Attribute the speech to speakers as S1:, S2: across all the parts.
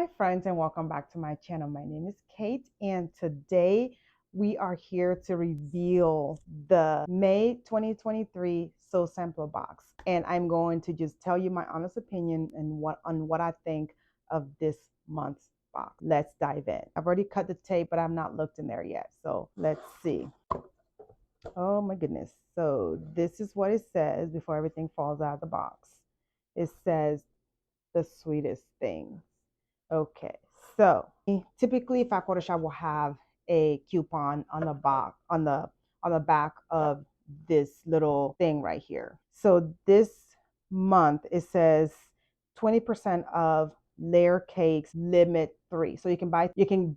S1: Hi friends, and welcome back to my channel. My name is Kate, and today we are here to reveal the May 2023 Soul Sampler box. And I'm going to just tell you my honest opinion and what I think of this month's box. Let's dive in. I've already cut the tape, but I've not looked in there yet. So let's see. Oh my goodness. So this is what it says before everything falls out of the box. It says the sweetest thing. Okay, so typically Fat Quarter Shop will have a coupon on the box on the back of this little thing right here. So this month it says 20% of layer cakes, limit 3. So you can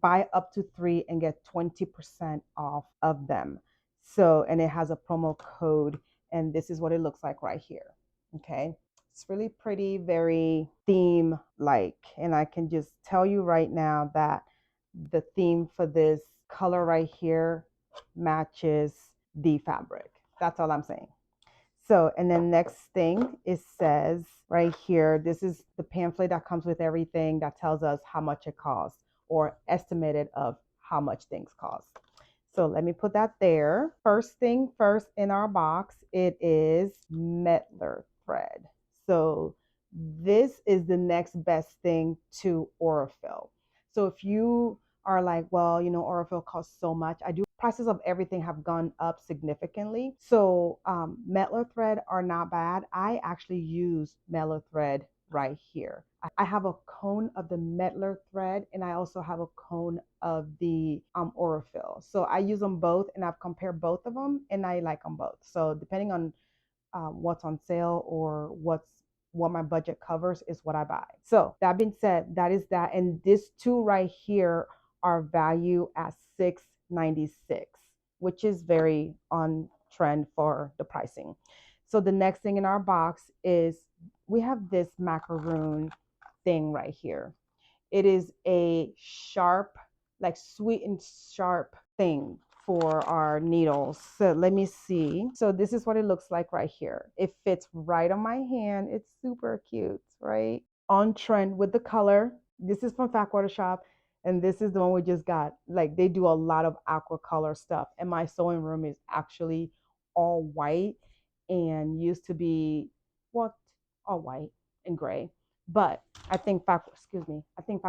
S1: buy up to 3 and get 20% off of them. So, and it has a promo code, and this is what it looks like right here. Okay. It's really pretty, very theme like. And I can just tell you right now that the theme for this color right here matches the fabric. That's all I'm saying. So, and then next thing it says right here, this is the pamphlet that comes with everything that tells us how much it costs or estimated of how much things cost. So let me put that there. First thing first in our box, it is Metler thread. So this is the next best thing to Aurifil. So if you are like, well, you know, Aurifil costs so much. Prices of everything have gone up significantly. So Metler thread are not bad. I actually use Metler thread right here. I have a cone of the Metler thread, and I also have a cone of the Aurifil. So I use them both, and I've compared both of them, and I like them both. So depending on what's on sale or what my budget covers is what I buy. So that being said, that is that. And these two right here are valued at $6.96, which is very on trend for the pricing. So the next thing in our box is we have this macaroon thing right here. It is a sharp, like sweet and sharp thing for our needles. So let me see. So this is what it looks like right here. It fits right on my hand. It's super cute, right? On trend with the color. This is from Fat Quarter Shop, and this is the one we just got. Like, they do a lot of aqua color stuff, and my sewing room is actually all white and used to be what, all white and gray. But I think Fat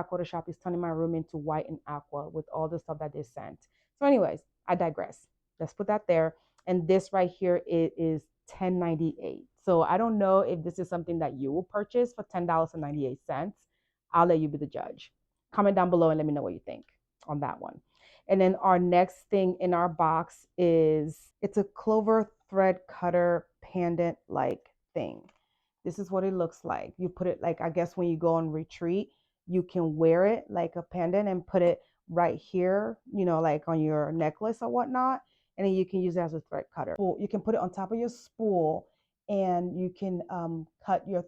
S1: Quarter Shop is turning my room into white and aqua with all the stuff that they sent. So anyways, I digress. Let's put that there. And this right here, it is $10.98. So I don't know if this is something that you will purchase for $10.98. I'll let you be the judge. Comment down below and let me know what you think on that one. And then our next thing in our box is, it's a clover thread cutter pendant like thing. This is what it looks like. You put it, like, I guess when you go on retreat, you can wear it like a pendant and put it right here, you know, like on your necklace or whatnot. And then you can use it as a thread cutter. You can put it on top of your spool, and you can cut your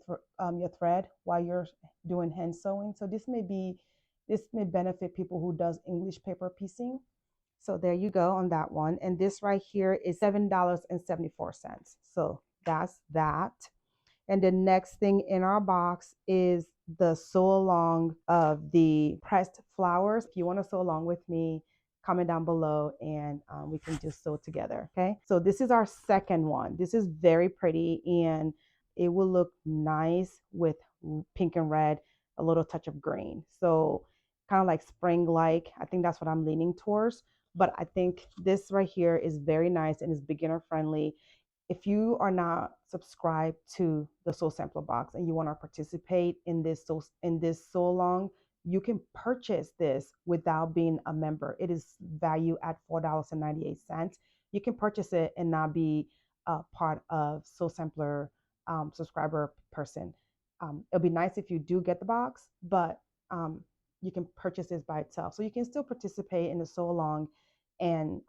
S1: thread while you're doing hand sewing. So this may benefit people who does English paper piecing. So there you go on that one. And this right here is $7.74. So that's that. And the next thing in our box is the sew along of the pressed flowers. If you want to sew along with me, comment down below, and we can just sew together. Okay. So this is our second one. This is very pretty, and it will look nice with pink and red, a little touch of green. So kind of like spring-like. I think that's what I'm leaning towards. But I think this right here is very nice and is beginner friendly. If you are not subscribed to the Soul Sampler box and you want to participate in this sew along, you can purchase this without being a member. It is valued at $4.98. You can purchase it and not be a part of Soul Sampler subscriber person. It'll be nice if you do get the box, but you can purchase this by itself. So you can still participate in the sew along and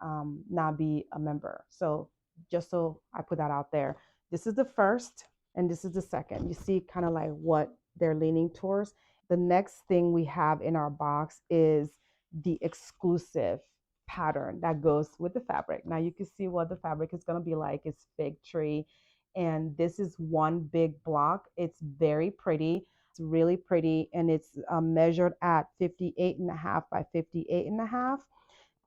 S1: not be a member. So just so I put that out there. This is the first and this is the second. You see kind of like what they're leaning towards. The next thing we have in our box is the exclusive pattern that goes with the fabric. Now you can see what the fabric is going to be like. It's fig tree, and this is one big block. It's very pretty. It's really pretty, and it's measured at 58.5 by 58.5.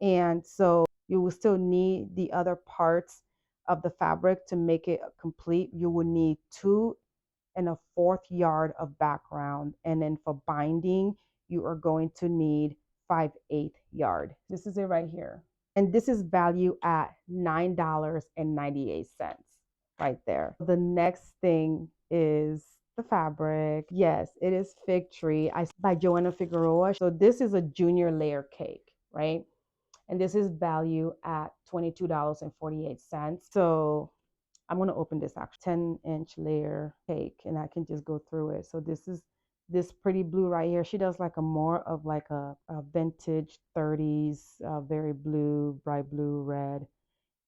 S1: And so you will still need the other parts of the fabric to make it complete. You will need 2 1/4 yard of background. And then for binding, you are going to need 5/8 yard. This is it right here. And this is valued at $9.98 right there. The next thing is the fabric. Yes, it is Fig Tree by Joanna Figueroa. So this is a junior layer cake, right? And this is valued at $22.48. So I'm going to open this actually 10-inch layer cake, and I can just go through it. So this is this pretty blue right here. She does like a more of like a vintage 30s, very blue, bright blue, red.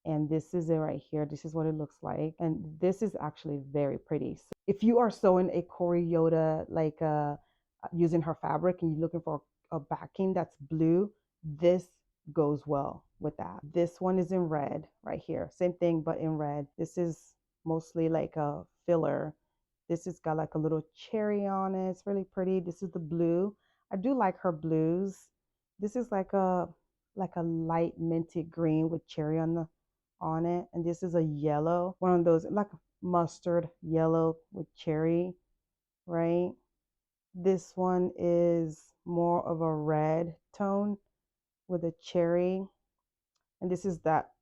S1: And this is it right here. This is what it looks like. And this is actually very pretty. So if you are sewing a Corey Yoda, like using her fabric, and you're looking for a backing that's blue, this goes well with that. This one is in red right here. Same thing, but in red. This is mostly like a filler. This has got like a little cherry on it. It's really pretty. This is the blue. I do like her blues. This is like a light minty green with cherry on it. And this is a yellow, one of those like mustard yellow with cherry, right? This one is more of a red tone with a cherry. And this is that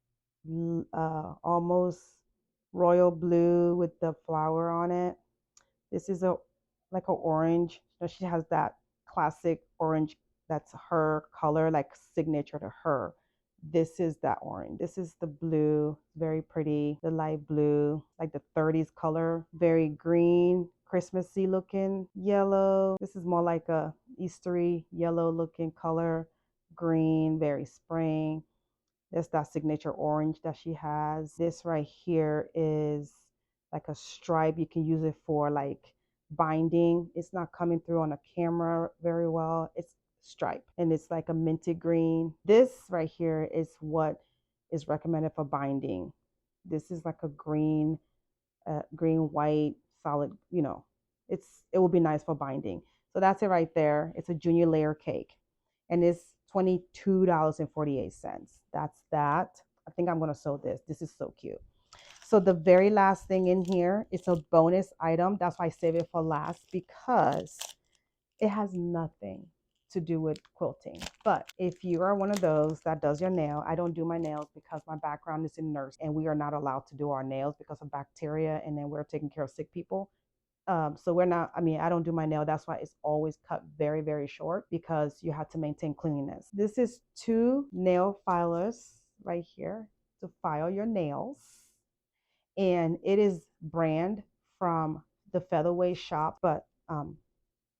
S1: almost royal blue with the flower on it. This is a like an orange. So she has that classic orange that's her color, like signature to her. This is that orange. This is the blue, very pretty. The light blue, like the 30s color, very green, Christmassy looking. Yellow. This is more like a Eastery yellow looking color. Green, very spring. That's that signature orange that she has. This right here is like a stripe. You can use it for like binding. It's not coming through on a camera very well. It's stripe, and it's like a minty green. This right here is what is recommended for binding. This is like a green, green white solid, it will be nice for binding. So that's it right there. It's a junior layer cake, and it's $22.48. That's that. I think I'm going to sew this. This is so cute. So the very last thing in here is a bonus item. That's why I save it for last, because it has nothing to do with quilting. But if you are one of those that does your nail, I don't do my nails because my background is in nurse, and we are not allowed to do our nails because of bacteria, and then we're taking care of sick people. So we're not, I don't do my nail. That's why it's always cut very, very short, because you have to maintain cleanliness. This is 2 nail filers right here to file your nails. And it is brand from the Featherweight shop, but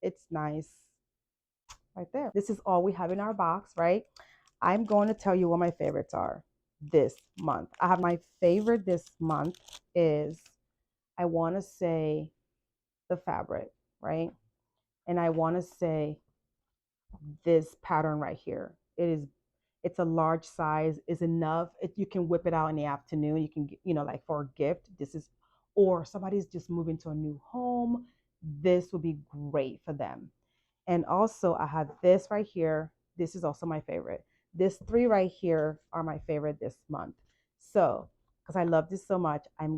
S1: it's nice right there. This is all we have in our box, right? I'm going to tell you what my favorites are this month. I have my favorite this month is, I want to say, the fabric, right? And I want to say this pattern right here. It's a large size, is enough. You can whip it out in the afternoon. You can, like for a gift. This is, or somebody's just moving to a new home. This would be great for them. And also I have this right here. This is also my favorite. This 3 right here are my favorite this month. So, because I love this so much, I'm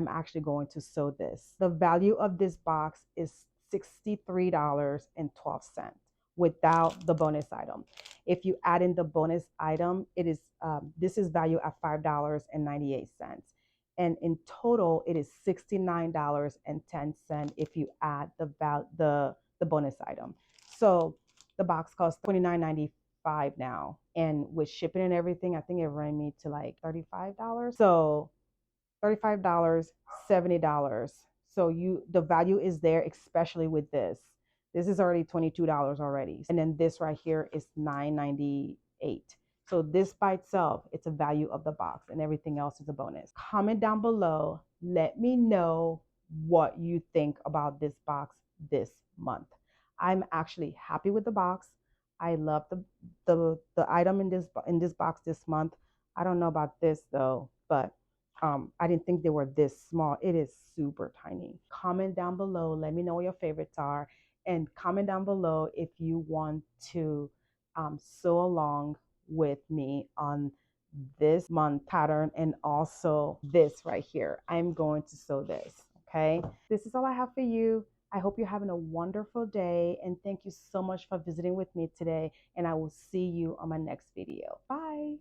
S1: actually going to sew this. The value of this box is $63.12 without the bonus item. If you add in the bonus item, this is valued at $5.98. And in total, it is $69.10 if you add the bonus item. So the box costs $29.95 now, and with shipping and everything, I think it ran me to like $35. So $35, $70. So the value is there, especially with this. This is already $22 already. And then this right here is $9.98. So this by itself, it's a value of the box, and everything else is a bonus. Comment down below. Let me know what you think about this box this month. I'm actually happy with the box. I love the item in this box this month. I don't know about this though, but I didn't think they were this small. It is super tiny. Comment down below. Let me know what your favorites are. And comment down below if you want to sew along with me on this month pattern and also this right here. I'm going to sew this. Okay. This is all I have for you. I hope you're having a wonderful day. And thank you so much for visiting with me today. And I will see you on my next video. Bye.